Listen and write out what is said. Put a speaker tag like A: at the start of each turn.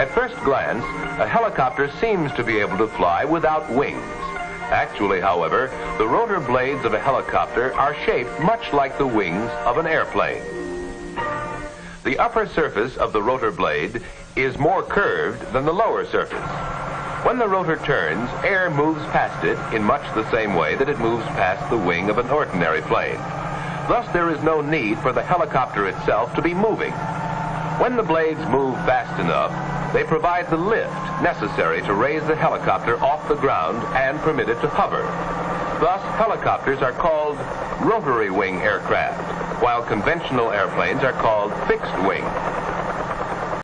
A: At first glance, a helicopter seems to be able to fly without wings. Actually, however, the rotor blades of a helicopter are shaped much like the wings of an airplane. The upper surface of the rotor blade is more curved than the lower surface. When the rotor turns, air moves past it in much the same way that it moves past the wing of an ordinary plane. Thus, there is no need for the helicopter itself to be moving. When the blades move fast enough, they provide the lift necessary to raise the helicopter off the ground and permit it to hover. Thus, helicopters are called rotary wing aircraft, while conventional airplanes are called fixed wing.